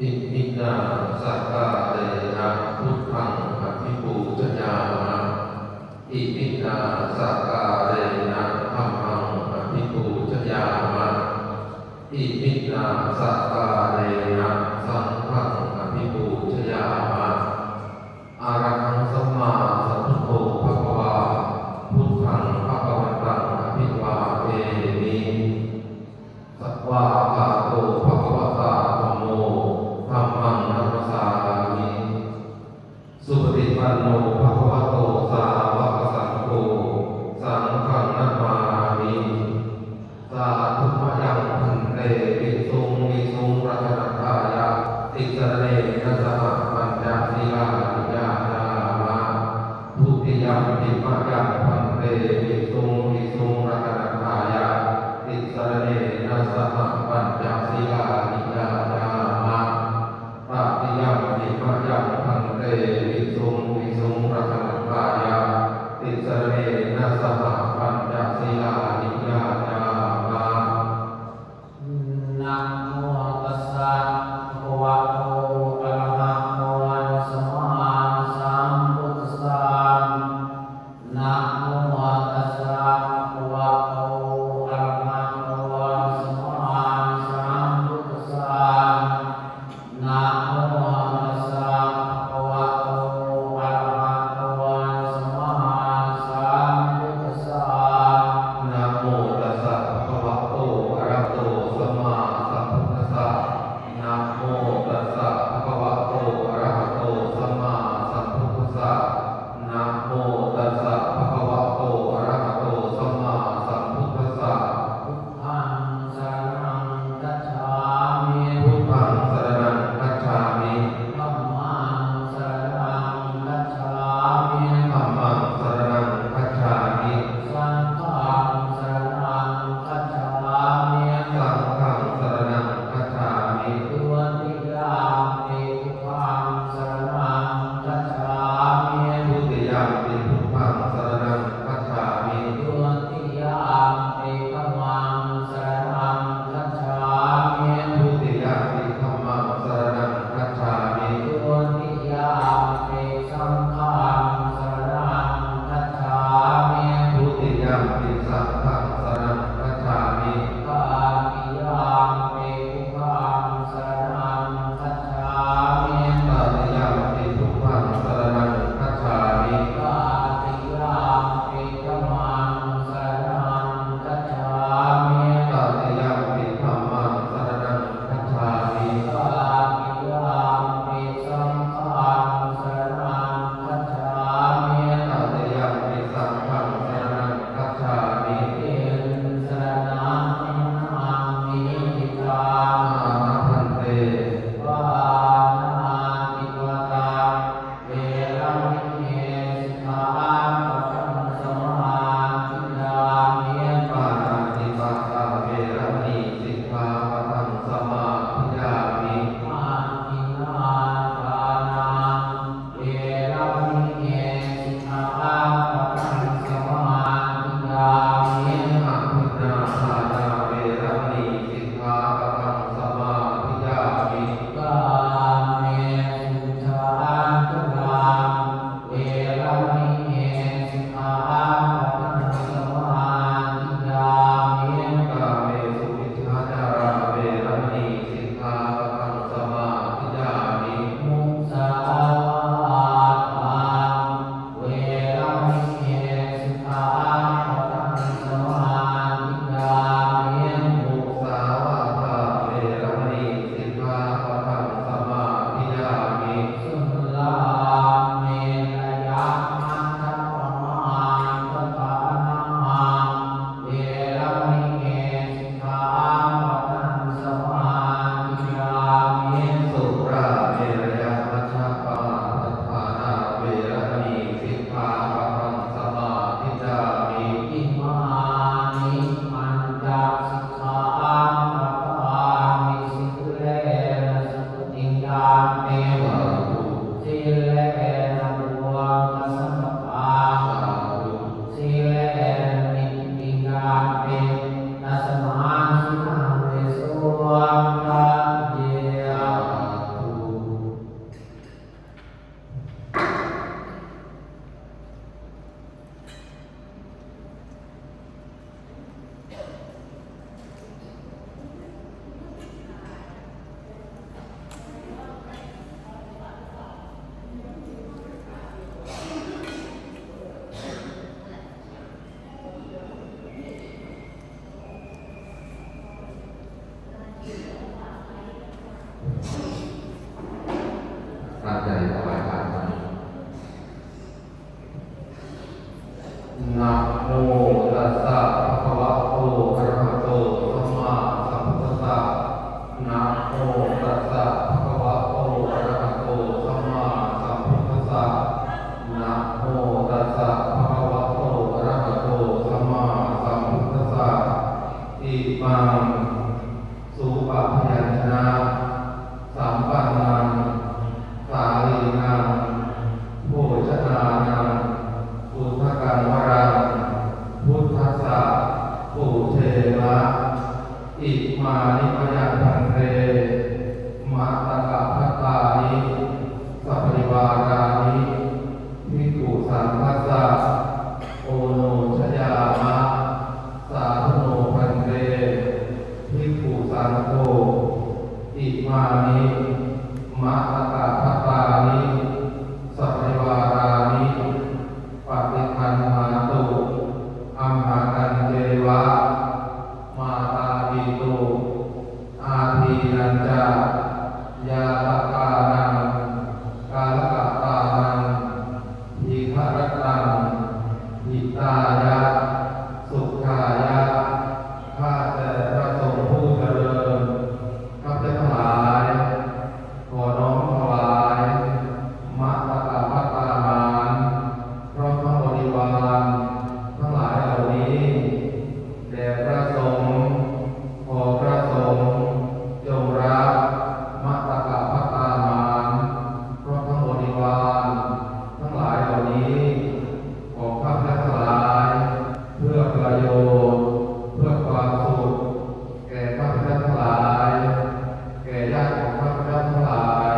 อิมินาสักกาเตนะพุทธังอภิปูชยามะอิมินาสักกาเตนะธัมมังอภิปูชยามะอิมินาสักกาเตนะสังฆังอภิปูชยามะอะระหังสัมมาสัมพุทโธภะคะวาพุทธังภะคะวันตังอภิวาเทมิสัพพะคาโตภะคะวะตาธัมโมธัมมังนัมมสสามิสุปฏิปันโนภะคะวะโตสาวกสังโฆสังฆังนัมมามิสาธุมะยังพันเตภิกษุภิกษุรัตนทายะติสรเนนะสหปัญจศีลานิยาจามะทุติยมปิมะยังพันเตภิกษุภิกษุรัตนทายะติสรเนนะสหปัญจศีลานิยาจามะตติยมปิมะยังพันเตภิกษุภิกษุรัตนทายะติสรเนนะสหปัญจศีลานิยาจามะนะโมตัสสะภะคะวะโตอะระหะโตสัมมาสัมพุทธัสสะนะโมตัสสะภะคะวะโตอะระหะโตสัมมาสัมพุทธัสส นะโมตัสสะภะคะวะโตอะระหะโตสัมมาสัมพุทธัสสะนะโมตัสสะภะคะวะโตอะระหะโตสัมมาสัมพุทธัสสะนะโมตัสสะภะคะวะโตอะระหะโตสัมมาสัมพุทธัสสะอิมังสุปะพยัญชนะสัมปันนังสาลีนังโภชนานังพุทธกังวรังพุทธัสสะปูเทมะอิมานิมยังพันเตมัตตกะภัตตานิสัพพิวารานิภิกขุสังฆัสสะโอโนชยามะสาธุโนพันเตภิกขุสังโฆอิมานิมัตตกะภัตตานิสัพพิวารานิปฏิคันหาตุอัมหากันเจวะมาตาปิตุอาทีนันจายาตกานังกาลกตานังทิฆรตังหิตายะสุขายะข้าแต่พระสงฆ์ผู้เจริญข้าพเจ้าทั้งหลายขอน้อมถวายมัตตกะภัตตาหารพร้อมทั้งบริวารทั้งหลายเหล่านี้แด่พระสงฆ์ขอพระสงฆ์จงรับมัตตกะภัตตาหารพร้อมทั้งบริวารทั้งหลายเหล่านี้ของข้าพเจ้าทั้งหลายเพื่อประโยชน์เพื่อความสุขแก่ข้าพเจ้าทั้งหลายแก่ญาติของข้าพเจ้าทั้งหลาย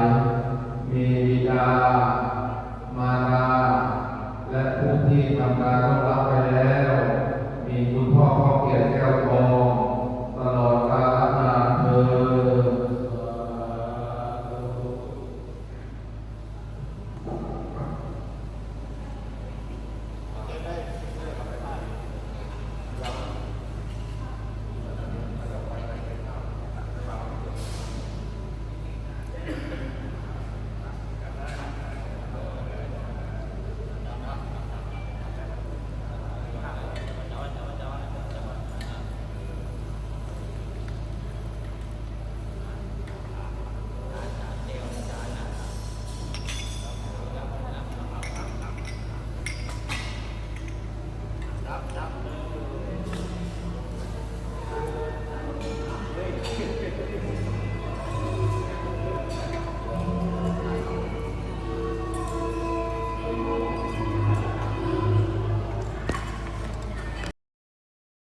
มีบิดามารดาและผู้ที่ทำการร่วงรับไปแล้วมีคุณพ่อเกียรติแก้วทอง